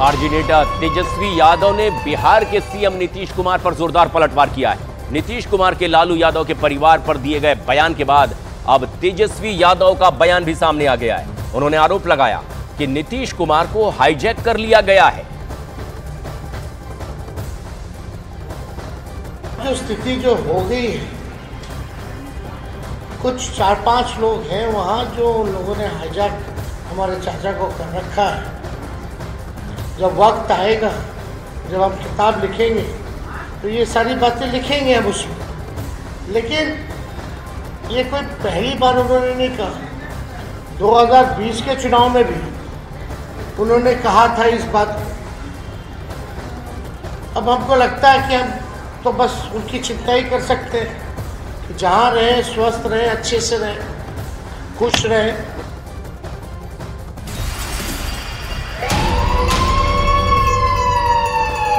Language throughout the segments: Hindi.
आरजेडी नेता तेजस्वी यादव ने बिहार के सीएम नीतीश कुमार पर जोरदार पलटवार किया है। नीतीश कुमार के लालू यादव के परिवार पर दिए गए बयान के बाद अब तेजस्वी यादव का बयान भी सामने आ गया है। उन्होंने आरोप लगाया कि नीतीश कुमार को हाईजैक कर लिया गया है। जो स्थिति जो हो गई है, कुछ 4-5 लोग हैं वहाँ जो लोगों ने हाईजैक हमारे चाचा को कर रखा है। जब वक्त आएगा, जब हम किताब लिखेंगे तो ये सारी बातें लिखेंगे हम उसमें। लेकिन ये कोई पहली बार उन्होंने नहीं कहा। 2020 के चुनाव में भी उन्होंने कहा था इस बात को। अब हमको लगता है कि हम तो बस उनकी चिंता ही कर सकते हैं कि जहाँ रहें स्वस्थ रहें, अच्छे से रहें, खुश रहें।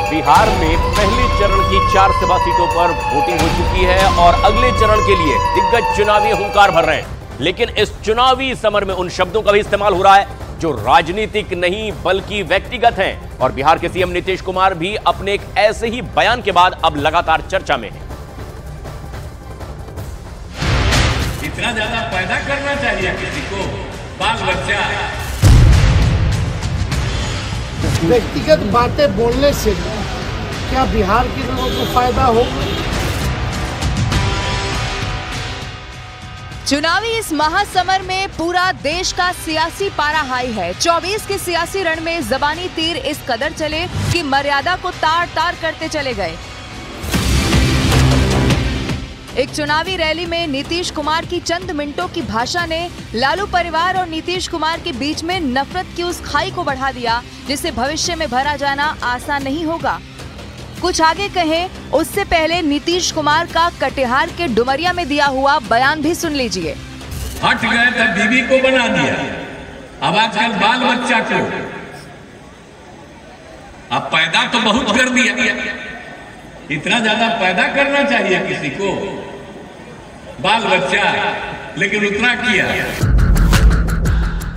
बिहार में पहले चरण की 4 सभा सीटों पर वोटिंग हो चुकी है और अगले चरण के लिए दिग्गज चुनावी हुंकार भर रहे हैं। लेकिन इस चुनावी समर में उन शब्दों का भी इस्तेमाल हो रहा है जो राजनीतिक नहीं बल्कि व्यक्तिगत हैं। और बिहार के सीएम नीतीश कुमार भी अपने एक ऐसे ही बयान के बाद अब लगातार चर्चा में है। इतना ज्यादा पैदा करना चाहिए किसी को, बाल बच्चा। व्यक्तिगत बातें बोलने से क्या बिहार के लोगों को फायदा हो? चुनावी इस महासमर में पूरा देश का सियासी पारा हाई है। 24 के सियासी रण में जबानी तीर इस कदर चले कि मर्यादा को तार तार करते चले गए। एक चुनावी रैली में नीतीश कुमार की चंद मिनटों की भाषा ने लालू परिवार और नीतीश कुमार के बीच में नफरत की उस खाई को बढ़ा दिया जिसे भविष्य में भरा जाना आसान नहीं होगा। कुछ आगे कहें उससे पहले नीतीश कुमार का कटिहार के डुमरिया में दिया हुआ बयान भी सुन लीजिए। हट गए तब बीवी को बना दिया, अब आजकल बाल बच्चा को अब पैदा तो बहुत कर दिया। इतना ज्यादा पैदा करना चाहिए किसी को, बाल बच्चा, लेकिन उतना किया।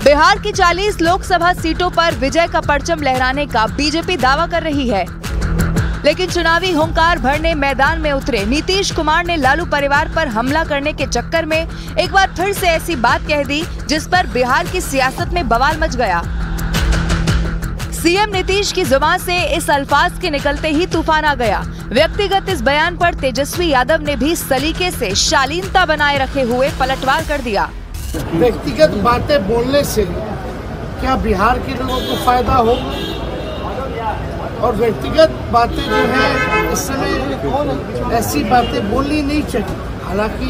बिहार की 40 लोकसभा सीटों पर विजय का परचम लहराने का बीजेपी दावा कर रही है। लेकिन चुनावी हुंकार भरने मैदान में उतरे नीतीश कुमार ने लालू परिवार पर हमला करने के चक्कर में एक बार फिर से ऐसी बात कह दी जिस पर बिहार की सियासत में बवाल मच गया। सीएम नीतीश की जुबान से इस अल्फाज के निकलते ही तूफान आ गया। व्यक्तिगत इस बयान पर तेजस्वी यादव ने भी सलीके से शालीनता बनाए रखे हुए पलटवार कर दिया। व्यक्तिगत बातें बोलने से क्या बिहार के लोगों को फायदा हो? और व्यक्तिगत बातें जो है इस समय ऐसी बातें बोलनी नहीं चाहिए। हालांकि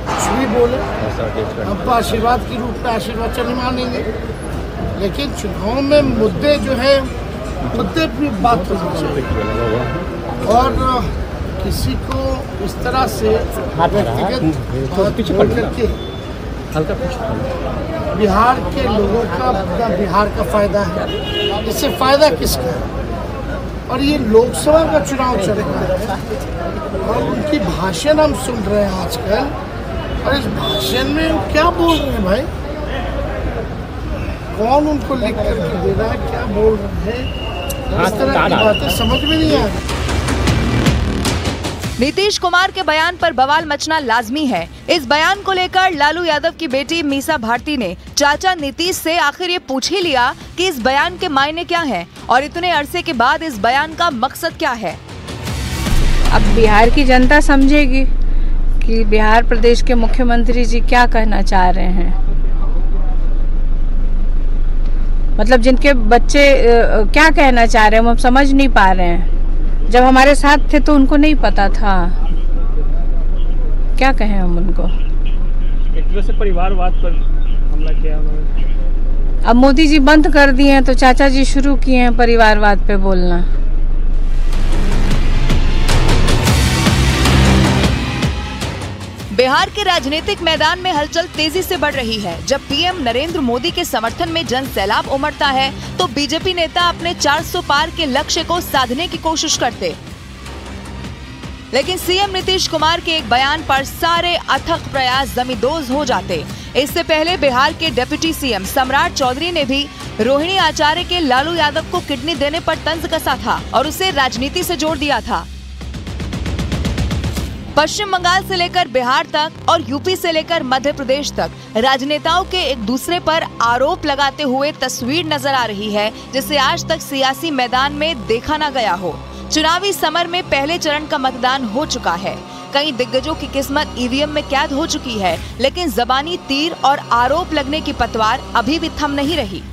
कुछ भी बोले हम तो आशीर्वाद के रूप में आशीर्वाद नहीं मानेंगे, लेकिन चुनाव में मुद्दे जो है मुद्दे भी बात करनी चाहिए। और किसी को इस तरह से व्यक्तिगत बोल करके बिहार के लोगों का बिहार का फायदा है, इससे फायदा किसका है? और ये लोकसभा का चुनाव चल रहा है और उनकी भाषण हम सुन रहे हैं आजकल, और इस भाषण में वो क्या बोल रहे हैं भाई? कौन उनको लिख करके दे रहा है, क्या बोल रहे हैं? इस तरह की बातें समझ में नहीं आ रही। नीतीश कुमार के बयान पर बवाल मचना लाजमी है। इस बयान को लेकर लालू यादव की बेटी मीसा भारती ने चाचा नीतीश से आखिर ये पूछ ही लिया कि इस बयान के मायने क्या हैं और इतने अरसे के बाद इस बयान का मकसद क्या है। अब बिहार की जनता समझेगी कि बिहार प्रदेश के मुख्यमंत्री जी क्या कहना चाह रहे हैं। मतलब जिनके बच्चे क्या कहना चाह रहे हैं हम समझ नहीं पा रहे हैं। जब हमारे साथ थे तो उनको नहीं पता था, क्या कहें हम उनको। एक तरह से परिवारवाद पर हमला किया उन्होंने। अब मोदी जी बंद कर दिए हैं तो चाचा जी शुरू किए हैं परिवारवाद पे बोलना। बिहार के राजनीतिक मैदान में हलचल तेजी से बढ़ रही है। जब पीएम नरेंद्र मोदी के समर्थन में जन सैलाब उमड़ता है तो बीजेपी नेता अपने 400 पार के लक्ष्य को साधने की कोशिश करते। लेकिन सीएम नीतीश कुमार के एक बयान पर सारे अथक प्रयास जमींदोज हो जाते। इससे पहले बिहार के डिप्टी सीएम सम्राट चौधरी ने भी रोहिणी आचार्य के लालू यादव को किडनी देने पर तंज कसा था और उसे राजनीति से जोड़ दिया था। पश्चिम बंगाल से लेकर बिहार तक और यूपी से लेकर मध्य प्रदेश तक राजनेताओं के एक दूसरे पर आरोप लगाते हुए तस्वीर नजर आ रही है, जिसे आज तक सियासी मैदान में देखा न गया हो। चुनावी समर में पहले चरण का मतदान हो चुका है। कई दिग्गजों की किस्मत ईवीएम में कैद हो चुकी है, लेकिन जबानी तीर और आरोप लगने की पतवार अभी भी थम नहीं रही।